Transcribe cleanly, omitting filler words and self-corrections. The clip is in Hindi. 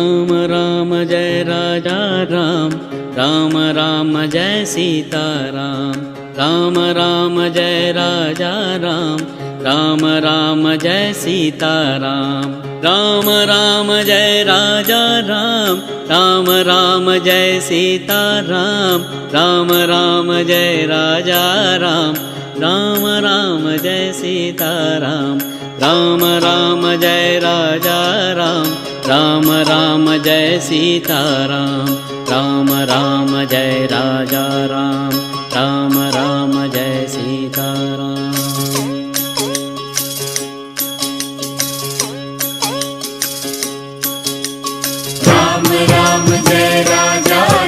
राम राम जय राजा राम, राम राम जय सीता राम। राम राम जय राजा राम, राम राम जय सीता राम। राम राम जय राजा राम, राम राम जय सीता राम। राम राम जय राजा राम, राम राम जय सीता राम। राम राम जय राजा राम, राम राम जय सीता राम। राम राम जय राजा राम, राम राम जय सीता राम। राम राम जय राजा